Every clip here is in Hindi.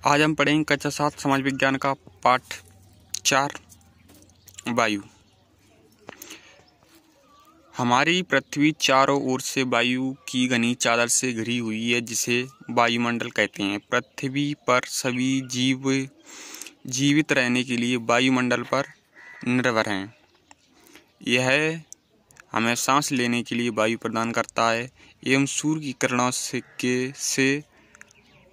आज हम पढ़ेंगे कक्षा 7 समाज विज्ञान का पाठ 4 वायु। हमारी पृथ्वी चारों ओर से वायु की घनी चादर से घिरी हुई है, जिसे वायुमंडल कहते हैं। पृथ्वी पर सभी जीव जीवित रहने के लिए वायुमंडल पर निर्भर हैं। यह हमें सांस लेने के लिए वायु प्रदान करता है एवं सूर्य की किरणों से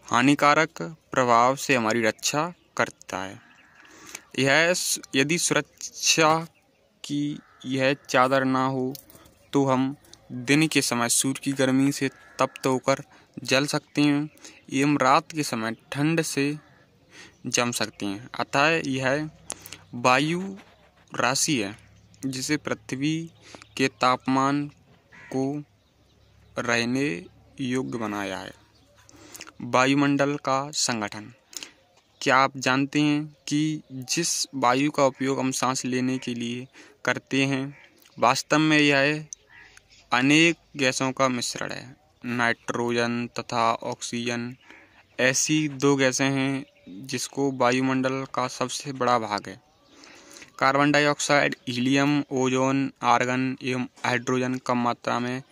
हानिकारक प्रभाव से हमारी रक्षा करता है। यदि सुरक्षा की यह चादर ना हो तो हम दिन के समय सूर्य की गर्मी से तप्त होकर जल सकते हैं एवं रात के समय ठंड से जम सकते हैं। अतः यह वायु राशि है जिसे पृथ्वी के तापमान को रहने योग्य बनाया है। वायुमंडल का संगठन। क्या आप जानते हैं कि जिस वायु का उपयोग हम सांस लेने के लिए करते हैं, वास्तव में यह अनेक गैसों का मिश्रण है। नाइट्रोजन तथा ऑक्सीजन ऐसी दो गैसें हैं जिसको वायुमंडल का सबसे बड़ा भाग है। Carbon dioxide, helium, ozone, argon एवं हाइड्रोजन कम मात्रा में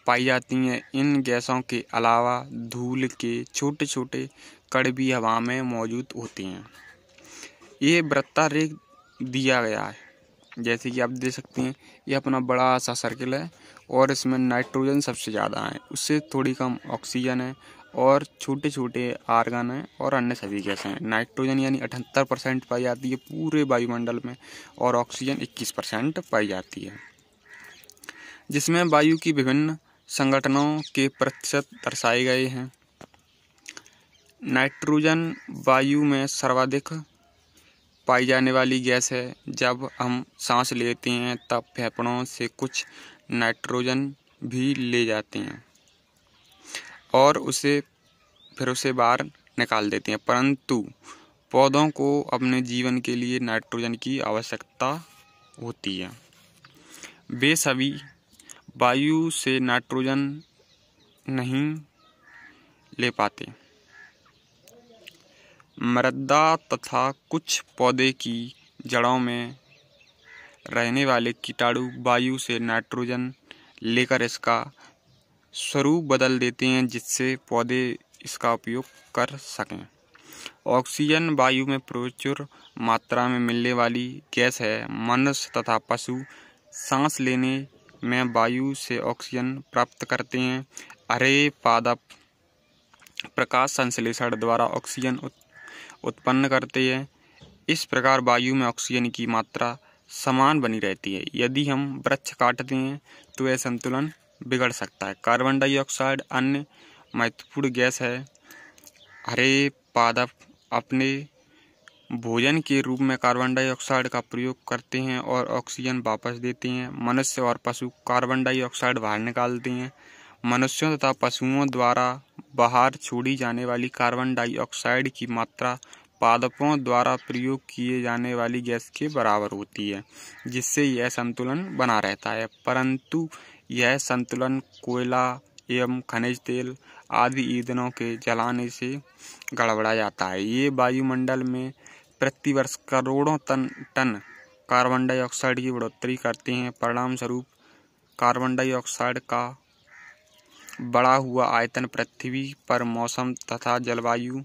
पाई जाती हैं। इन गैसों के अलावा धूल के छोटे छोटे कण भी हवा में मौजूद होते हैं। ये वृत्तारेख दिया गया है, जैसे कि आप देख सकते हैं। ये अपना बड़ा सा सर्किल है और इसमें नाइट्रोजन सबसे ज़्यादा है, उससे थोड़ी कम ऑक्सीजन है और छोटे छोटे आर्गन हैं और अन्य सभी गैसें हैं। नाइट्रोजन यानी 78% पाई जाती है पूरे वायुमंडल में और ऑक्सीजन 21% पाई जाती है। जिसमें वायु की विभिन्न संगठनों के प्रतिशत दर्शाए गए हैं। नाइट्रोजन वायु में सर्वाधिक पाई जाने वाली गैस है। जब हम सांस लेते हैं तब फेफड़ों से कुछ नाइट्रोजन भी ले जाते हैं और उसे बाहर निकाल देते हैं, परंतु पौधों को अपने जीवन के लिए नाइट्रोजन की आवश्यकता होती है। वे सभी वायु से नाइट्रोजन नहीं ले पाते। मृदा तथा कुछ पौधे की जड़ों में रहने वाले कीटाणु वायु से नाइट्रोजन लेकर इसका स्वरूप बदल देते हैं, जिससे पौधे इसका उपयोग कर सकें। ऑक्सीजन वायु में प्रचुर मात्रा में मिलने वाली गैस है। मनुष्य तथा पशु सांस लेने में वायु से ऑक्सीजन प्राप्त करते हैं। हरे पादप प्रकाश संश्लेषण द्वारा ऑक्सीजन उत्पन्न करते हैं। इस प्रकार वायु में ऑक्सीजन की मात्रा समान बनी रहती है। यदि हम वृक्ष काटते हैं तो यह संतुलन बिगड़ सकता है। कार्बन डाइऑक्साइड अन्य महत्वपूर्ण गैस है। हरे पादप अपने भोजन के रूप में कार्बन डाइऑक्साइड का प्रयोग करते हैं और ऑक्सीजन वापस देते हैं। मनुष्य और पशु कार्बन डाइऑक्साइड बाहर निकालते हैं। मनुष्यों तथा पशुओं द्वारा बाहर छोड़ी जाने वाली कार्बन डाइऑक्साइड की मात्रा पादपों द्वारा प्रयोग किए जाने वाली गैस के बराबर होती है, जिससे यह संतुलन बना रहता है। परंतु यह संतुलन कोयला एवं खनिज तेल आदि ईंधनों के जलाने से गड़बड़ा जाता है। ये वायुमंडल में प्रतिवर्ष करोड़ों टन कार्बन डाइऑक्साइड की बढ़ोतरी करते हैं। परिणाम स्वरूप कार्बन डाइऑक्साइड का बढ़ा हुआ आयतन पृथ्वी पर मौसम तथा जलवायु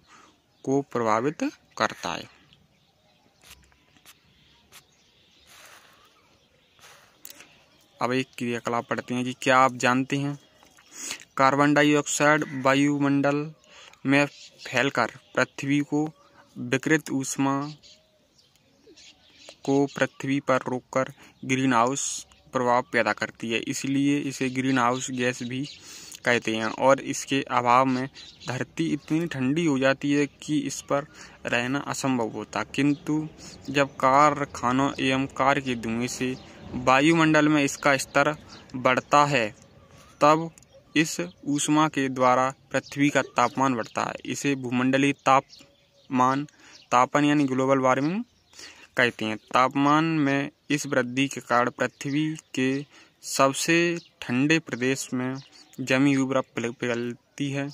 को प्रभावित करता है। अब एक क्रियाकलाप पढ़ते हैं कि क्या आप जानते हैं कार्बन डाइऑक्साइड वायुमंडल में फैलकर पृथ्वी को विकिरित ऊष्मा को पृथ्वी पर रोककर ग्रीन हाउस प्रभाव पैदा करती है, इसलिए इसे ग्रीन हाउस गैस भी कहते हैं। और इसके अभाव में धरती इतनी ठंडी हो जाती है कि इस पर रहना असंभव होता। किंतु जब कारखानों एवं कार के धुएं से वायुमंडल में इसका स्तर बढ़ता है, तब इस ऊष्मा के द्वारा पृथ्वी का तापमान बढ़ता है। इसे भूमंडलीय तापन यानी ग्लोबल वार्मिंग कहते हैं। तापमान में इस वृद्धि के कारण पृथ्वी के सबसे ठंडे प्रदेश में जमी हुई बर्फ पिघलती है,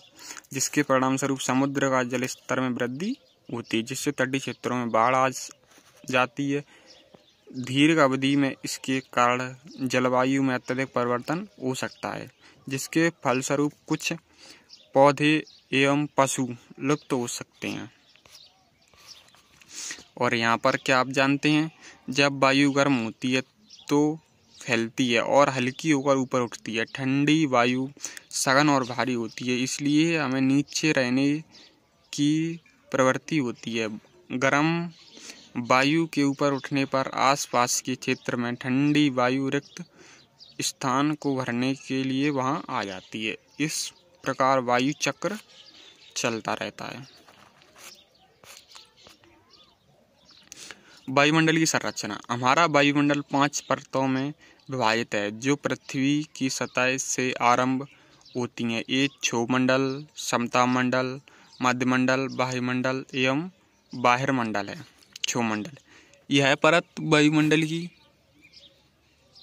जिसके परिणाम स्वरूप समुद्र का जल स्तर में वृद्धि होती है, जिससे तटीय क्षेत्रों में बाढ़ आ जाती है। दीर्घ अवधि में इसके कारण जलवायु में अत्यधिक परिवर्तन हो सकता है, जिसके फलस्वरूप कुछ पौधे एवं पशु लुप्त हो सकते हैं। और यहाँ पर क्या आप जानते हैं, जब वायु गर्म होती है तो फैलती है और हल्की होकर ऊपर उठती है। ठंडी वायु सघन और भारी होती है, इसलिए हमें नीचे रहने की प्रवृत्ति होती है। गर्म वायु के ऊपर उठने पर आसपास के क्षेत्र में ठंडी वायु रिक्त स्थान को भरने के लिए वहां आ जाती है। इस प्रकार वायु चक्र चलता रहता है। वायुमंडल की संरचना। हमारा वायुमंडल 5 परतों में विभाजित है, जो पृथ्वी की सतह से आरंभ होती हैं। ये क्षोभमंडल, समतापमंडल, मध्यमंडल, वायुमंडल एवं बाह्यमंडल है। क्षोभमंडल यह परत वायुमंडल की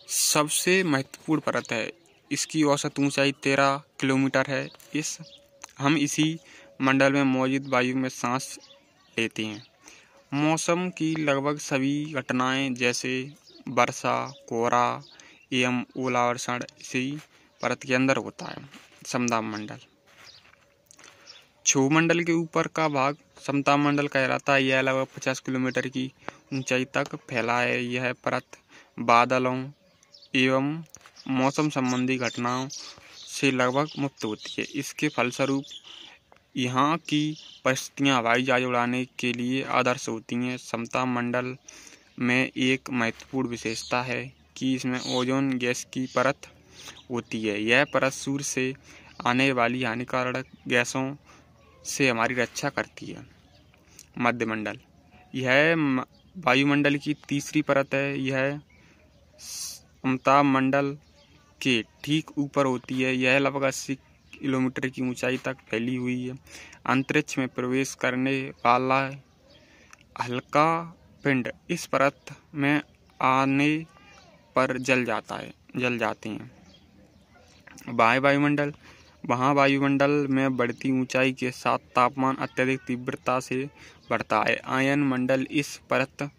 सबसे महत्वपूर्ण परत है। इसकी औसत ऊंचाई 13 किलोमीटर है। हम इसी मंडल में मौजूद वायु में सांस लेते हैं। मौसम की लगभग सभी घटनाएं जैसे वर्षा, कोहरा एवं ओलावर्षण इसी परत के अंदर होता है। समतापमंडल। क्षोभमंडल के ऊपर का भाग समतापमंडल कहलाता है। यह लगभग 50 किलोमीटर की ऊंचाई तक फैला है। यह परत बादलों एवं मौसम संबंधी घटनाओं से लगभग मुक्त होती है। इसके फलस्वरूप यहाँ की परिस्थितियाँ हवाई जहाज उड़ाने के लिए आदर्श होती हैं। समतापमंडल में एक महत्वपूर्ण विशेषता है कि इसमें ओजोन गैस की परत होती है। यह परत सूर्य से आने वाली हानिकारक गैसों से हमारी रक्षा करती है। मध्यमंडल यह वायुमंडल की तीसरी परत है। यह समतापमंडल के ठीक ऊपर होती है। यह लगभग 80 किलोमीटर की ऊंचाई तक फैली हुई है। अंतरिक्ष में प्रवेश करने वाला हल्का पिंड इस परत में आने पर जल जाते हैं। बाह्य वायुमंडल। वहाँ वायुमंडल में बढ़ती ऊंचाई के साथ तापमान अत्यधिक तीव्रता से बढ़ता है। आयन मंडल इस परत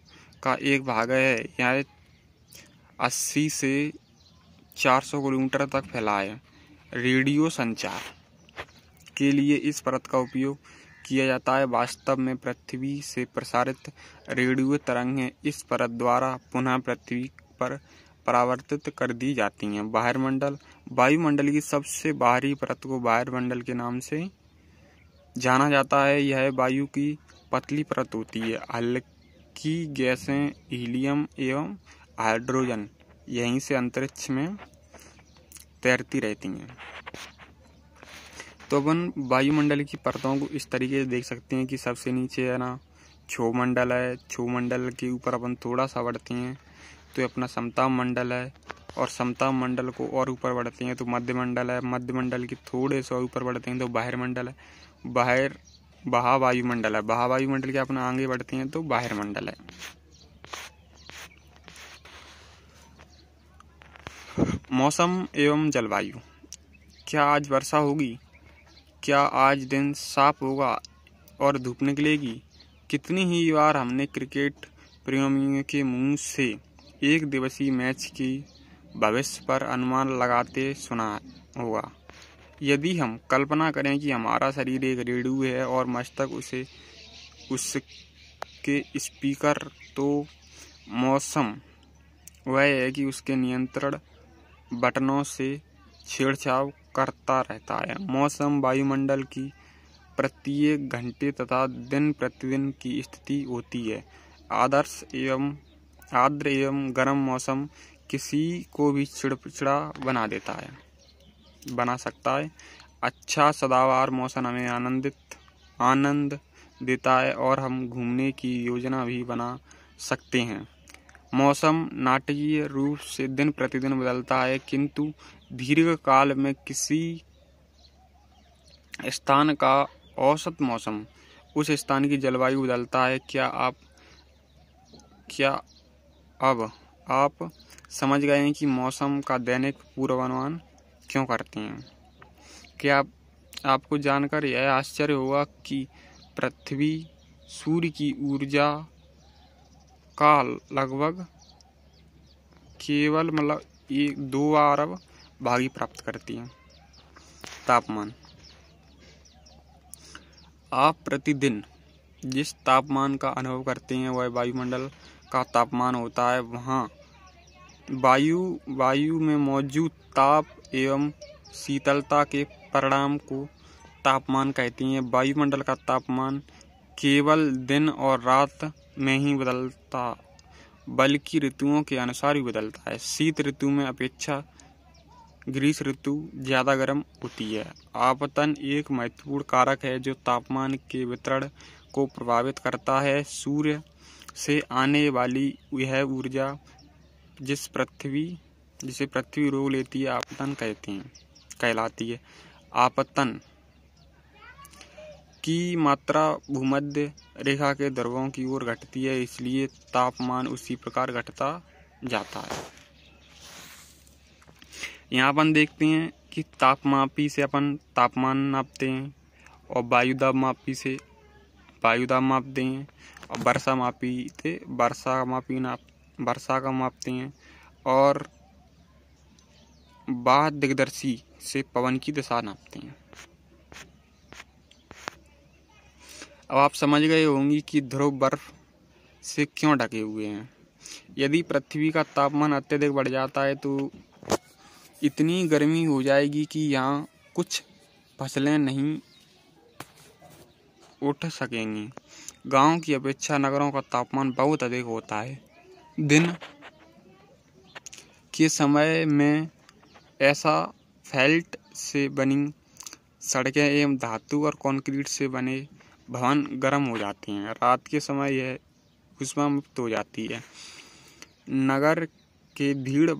का एक भाग है। यह 80 से 400 किलोमीटर तक फैला है। रेडियो संचार के लिए इस परत का उपयोग किया जाता है। वास्तव में पृथ्वी से प्रसारित रेडियो तरंगें इस परत द्वारा पुनः पृथ्वी पर परावर्तित कर दी जाती हैं। बाह्यमंडल। वायुमंडल की सबसे बाहरी परत को बाह्यमंडल के नाम से जाना जाता है। यह वायु की पतली परत होती है। हल्की गैसें हीलियम एवं हाइड्रोजन यहीं से अंतरिक्ष में तैरती रहती हैं। तो अपन वायुमंडल की परतों को इस तरीके से देख सकते हैं कि सबसे नीचे है ना क्षोभमंडल है। क्षोभमंडल के ऊपर अपन थोड़ा सा बढ़ते हैं तो अपना समतापमंडल है, और समतापमंडल को और ऊपर बढ़ते हैं तो मध्यमंडल है। मध्यमंडल के थोड़े से ऊपर बढ़ते हैं तो बाह्यमंडल है। वायुमंडल है। वायुमंडल के अपना आगे बढ़ते हैं तो बाह्यमंडल है। मौसम एवं जलवायु। क्या आज वर्षा होगी? क्या आज दिन साफ होगा और धूप निकलेगी? कितनी ही बार हमने क्रिकेट प्रेमियों के मुंह से एक दिवसीय मैच की भविष्य पर अनुमान लगाते सुना होगा। यदि हम कल्पना करें कि हमारा शरीर एक रेडियो है और मस्तक उसके स्पीकर, तो मौसम वह है कि उसके नियंत्रण बटनों से छेड़छाड़ करता रहता है। मौसम वायुमंडल की प्रत्येक घंटे तथा दिन प्रतिदिन की स्थिति होती है। आर्द्र एवं गर्म मौसम किसी को भी चिड़चिड़ा बना सकता है। अच्छा सदाबहार मौसम हमें आनंद देता है और हम घूमने की योजना भी बना सकते हैं। मौसम नाटकीय रूप से दिन प्रतिदिन बदलता है, किंतु दीर्घकाल में किसी स्थान का औसत मौसम उस स्थान की जलवायु बदलता है। क्या अब आप समझ गए हैं कि मौसम का दैनिक पूर्वानुमान क्यों करते हैं? क्या आपको जानकर यह आश्चर्य होगा कि पृथ्वी सूर्य की ऊर्जा का लगभग केवल 2 अरब भागी प्राप्त करती हैं। तापमान। आप प्रतिदिन जिस तापमान का अनुभव करते हैं वह वायुमंडल का तापमान होता है। वहाँ वायु में मौजूद ताप एवं शीतलता के परिणाम को तापमान कहते हैं। वायुमंडल का तापमान केवल दिन और रात में ही बदलता बल्कि ऋतुओं के अनुसार भी बदलता है। शीत ऋतु में अपेक्षा ग्रीष्म ऋतु ज़्यादा गर्म होती है। आपतन एक महत्वपूर्ण कारक है जो तापमान के वितरण को प्रभावित करता है। सूर्य से आने वाली यह ऊर्जा जिसे पृथ्वी रोक लेती है आपतन कहलाती है। आपतन की मात्रा भूमध्य रेखा के ध्रुवों की ओर घटती है, इसलिए तापमान उसी प्रकार घटता जाता है। यहाँ अपन देखते हैं कि तापमापी से अपन तापमान नापते हैं और वायुदाब मापी से वायुदाब मापते हैं और वर्षा मापी से वर्षा का मापते हैं और बाह्य दिग्दर्शी से पवन की दिशा नापते हैं। अब आप समझ गए होंगे कि ध्रुव बर्फ से क्यों ढके हुए हैं। यदि पृथ्वी का तापमान अत्यधिक बढ़ जाता है तो इतनी गर्मी हो जाएगी कि यहाँ कुछ फसलें नहीं उठ सकेंगी। गांव की अपेक्षा नगरों का तापमान बहुत अधिक होता है। दिन के समय में एस्फाल्ट से बनी सड़कें एवं धातु और कंक्रीट से बने भवन गर्म हो जाते हैं। रात के समय यह ऊष्मा मुक्त हो जाती है। नगर के भीड़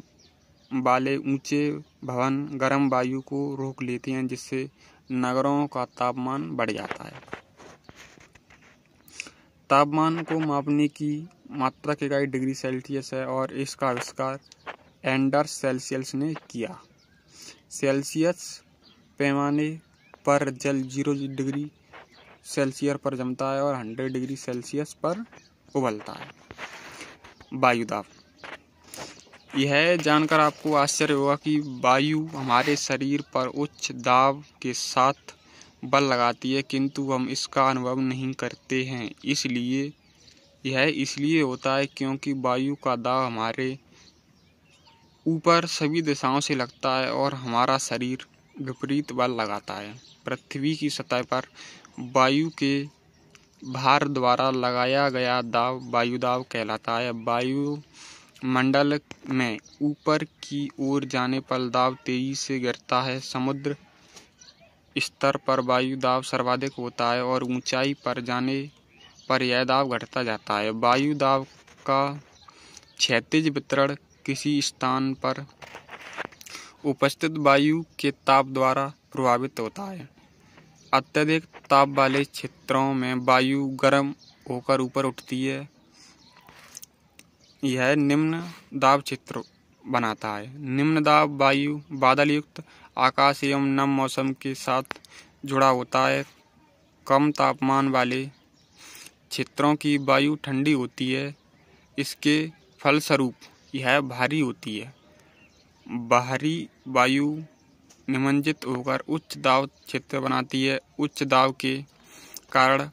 वाले ऊंचे भवन गर्म वायु को रोक लेते हैं, जिससे नगरों का तापमान बढ़ जाता है। तापमान को मापने की मात्रक इकाई डिग्री सेल्सियस है और इसका आविष्कार एंडर्स सेल्सियस ने किया। सेल्सियस पैमाने पर जल 0 डिग्री सेल्सियस पर जमता है और 100 डिग्री सेल्सियस पर उबलता है। वायुदाब। यह जानकर आपको आश्चर्य होगा कि वायु हमारे शरीर पर उच्च दाब के साथ बल लगाती है, किंतु हम इसका अनुभव नहीं करते हैं। यह इसलिए होता है क्योंकि वायु का दाब हमारे ऊपर सभी दिशाओं से लगता है और हमारा शरीर विपरीत बल लगाता है। पृथ्वी की सतह पर वायु के भार द्वारा लगाया गया दाब वायुदाब कहलाता है। वायुमंडल में ऊपर की ओर जाने पर दाब तेजी से गिरता है। समुद्र स्तर पर वायुदाब सर्वाधिक होता है और ऊंचाई पर जाने पर यह दाब घटता जाता है। वायुदाब का क्षैतिज वितरण किसी स्थान पर उपस्थित वायु के ताप द्वारा प्रभावित होता है। अत्यधिक ताप वाले क्षेत्रों में वायु गर्म होकर ऊपर उठती है। यह निम्न दाब क्षेत्र बनाता है। निम्न दाब वायु बादल युक्त आकाश एवं नम मौसम के साथ जुड़ा होता है। कम तापमान वाले क्षेत्रों की वायु ठंडी होती है। इसके फलस्वरूप यह भारी होती है। बाहरी वायु निमज्जित होकर उच्च दाब क्षेत्र बनाती है। उच्च दाब के कारण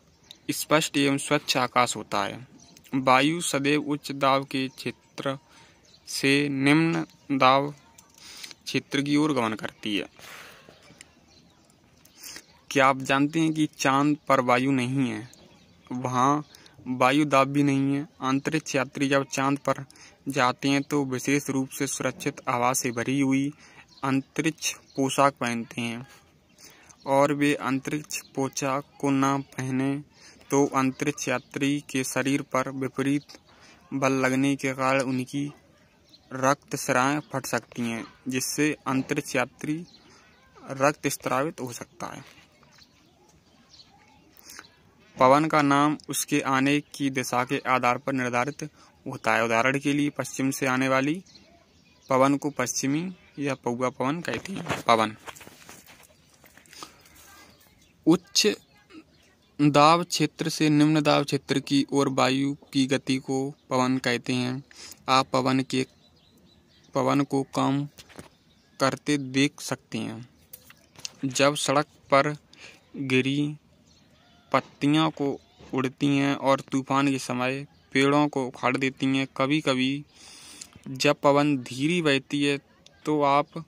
स्पष्ट एवं स्वच्छ आकाश होता है। वायु सदैव उच्च दाब के क्षेत्र से निम्न दाब क्षेत्र की ओर गमन करती है। क्या आप जानते हैं कि चांद पर वायु नहीं है, वहाँ वायु दाब भी नहीं है। अंतरिक्ष यात्री जब चांद पर जाते हैं तो विशेष रूप से सुरक्षित हवा से भरी हुई अंतरिक्ष पोशाक पहनते हैं और वे अंतरिक्ष पोशाक को न पहने तो अंतरिक्ष यात्री के शरीर पर विपरीत बल लगने के कारण उनकी रक्तस्राएं फट सकती हैं, जिससे अंतरिक्ष यात्री रक्तस्रावित हो सकता है। पवन का नाम उसके आने की दिशा के आधार पर निर्धारित होता है। उदाहरण के लिए पश्चिम से आने वाली पवन को पश्चिमी या पौआ पवन कहते हैं। पवन उच्च दाब क्षेत्र से निम्न दाब क्षेत्र की ओर वायु की गति को पवन कहते हैं। आप पवन को काम करते देख सकते हैं। जब सड़क पर गिरी पत्तियां को उड़ती हैं और तूफान के समय पेड़ों को उखाड़ देती हैं। कभी कभी जब पवन धीरे बहती है तो आप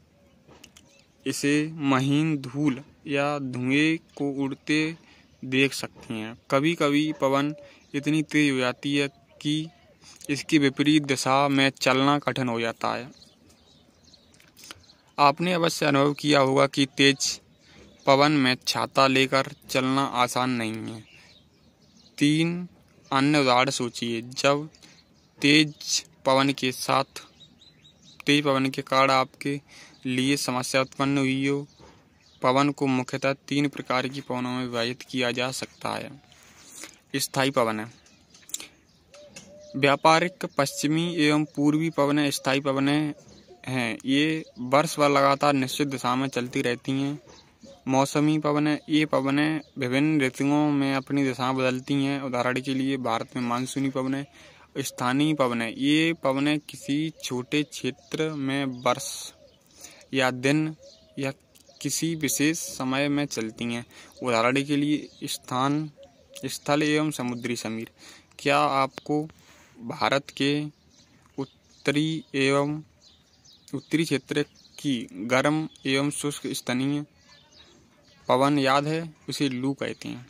इसे महीन धूल या धुएं को उड़ते देख सकते हैं। कभी कभी पवन इतनी तेज हो जाती है कि इसकी विपरीत दिशा में चलना कठिन हो जाता है। आपने अवश्य अनुभव किया होगा कि तेज पवन में छाता लेकर चलना आसान नहीं है। 3 अन्य उदाहरण सोचिए जब तेज पवन के कारण आपके लिए समस्या उत्पन्न हुई हो। पवन को मुख्यतः 3 प्रकार की पवनों में विभाजित किया जा सकता है। स्थायी पवन है। व्यापारिक पश्चिमी एवं पूर्वी पवनें स्थायी पवनें हैं। ये वर्ष भर लगातार निश्चित दिशा में चलती रहती हैं। मौसमी पवनें। ये पवनें विभिन्न ऋतुओं में अपनी दिशा बदलती हैं। उदाहरण के लिए भारत में मानसूनी पवनें। स्थानीय पवनें। ये पवनें किसी छोटे क्षेत्र में वर्ष या दिन या किसी विशेष समय में चलती हैं। उदाहरण के लिए स्थल एवं समुद्री समीर। क्या आपको भारत के उत्तरी क्षेत्र की गर्म एवं शुष्क स्थानीय पवन याद है? उसे लू कहते हैं।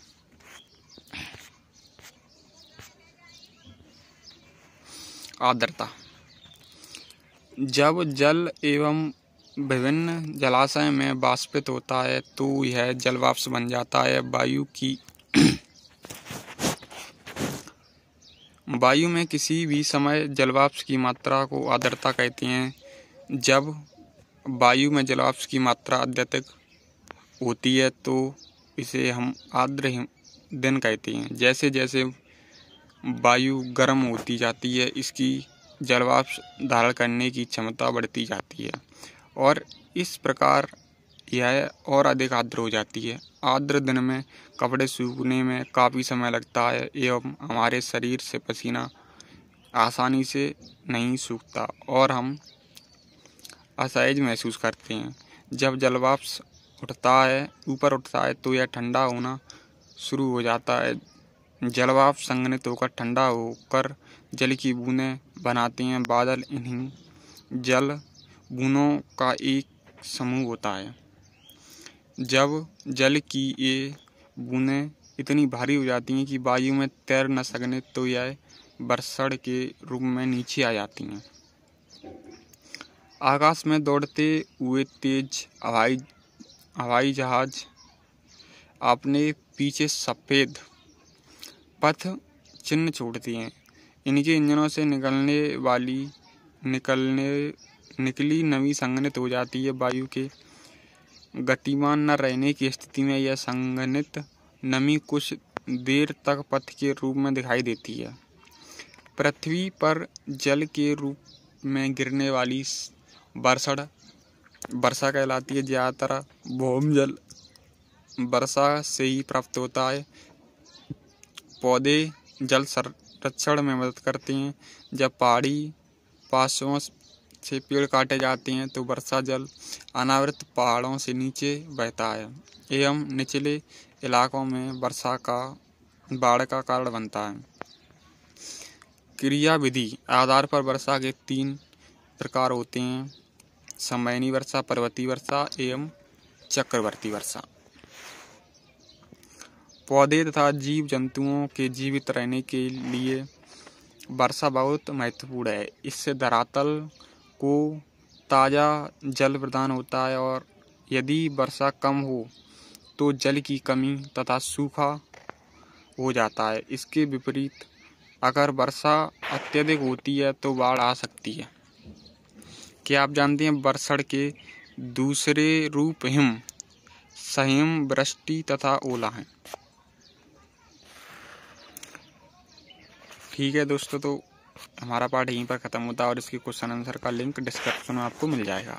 आर्द्रता। जब जल एवं विभिन्न जलाशय में वाष्पित होता है तो यह जलवाष्प बन जाता है। वायु में किसी भी समय जलवाष्प की मात्रा को आर्द्रता कहते हैं। जब वायु में जलवाष्प की मात्रा अत्यधिक होती है तो इसे हम आर्द्र दिन कहते हैं। जैसे जैसे वायु गर्म होती जाती है इसकी जलवाष्प धारण करने की क्षमता बढ़ती जाती है और इस प्रकार यह और अधिक आर्द्र हो जाती है। आर्द्र दिन में कपड़े सूखने में काफ़ी समय लगता है एवं हमारे शरीर से पसीना आसानी से नहीं सूखता और हम असहज महसूस करते हैं। जब जलवाष्प ऊपर उठता है तो यह ठंडा होना शुरू हो जाता है। जलवाष्प संघनित होकर ठंडा होकर जल की बूंदें बनाते हैं। बादल इन्हीं जल बूंदों का एक समूह होता है। जब जल की ये बूंदें इतनी भारी हो जाती हैं कि वायु में तैर न सकने तो यह बरसड़ के रूप में नीचे आ जाती हैं। आकाश में दौड़ते हुए तेज हवाई जहाज अपने पीछे सफ़ेद पथ चिन्ह छोड़ती हैं। इनके इंजनों से निकली नमी संघनित हो जाती है। वायु के गतिमान न रहने की स्थिति में यह संघनित नमी कुछ देर तक पथ के रूप में दिखाई देती है। पृथ्वी पर जल के रूप में गिरने वाली वर्षा कहलाती है। ज़्यादातर भौमजल वर्षा से ही प्राप्त होता है। पौधे जल संरक्षण में मदद करते हैं। जब पहाड़ी पासों से पेड़ काटे जाते हैं तो वर्षा जल अनावृत पहाड़ों से नीचे बहता है एवं निचले इलाकों में बाढ़ का कारण बनता है। क्रियाविधि आधार पर वर्षा के 3 प्रकार होते हैं: संवहनी वर्षा, पर्वतीय वर्षा एवं चक्रवर्ती वर्षा। पौधे तथा जीव जंतुओं के जीवित रहने के लिए वर्षा बहुत महत्वपूर्ण है। इससे धरातल को ताज़ा जल प्रदान होता है और यदि वर्षा कम हो तो जल की कमी तथा सूखा हो जाता है। इसके विपरीत अगर वर्षा अत्यधिक होती है तो बाढ़ आ सकती है। क्या आप जानते हैं बरसड़ के दूसरे रूप हिम, सहिम, वृष्टि तथा ओला हैं? ठीक है दोस्तों, तो हमारा पाठ यहीं पर ख़त्म होता है और इसकी क्वेश्चन आंसर का लिंक डिस्क्रिप्शन में आपको मिल जाएगा।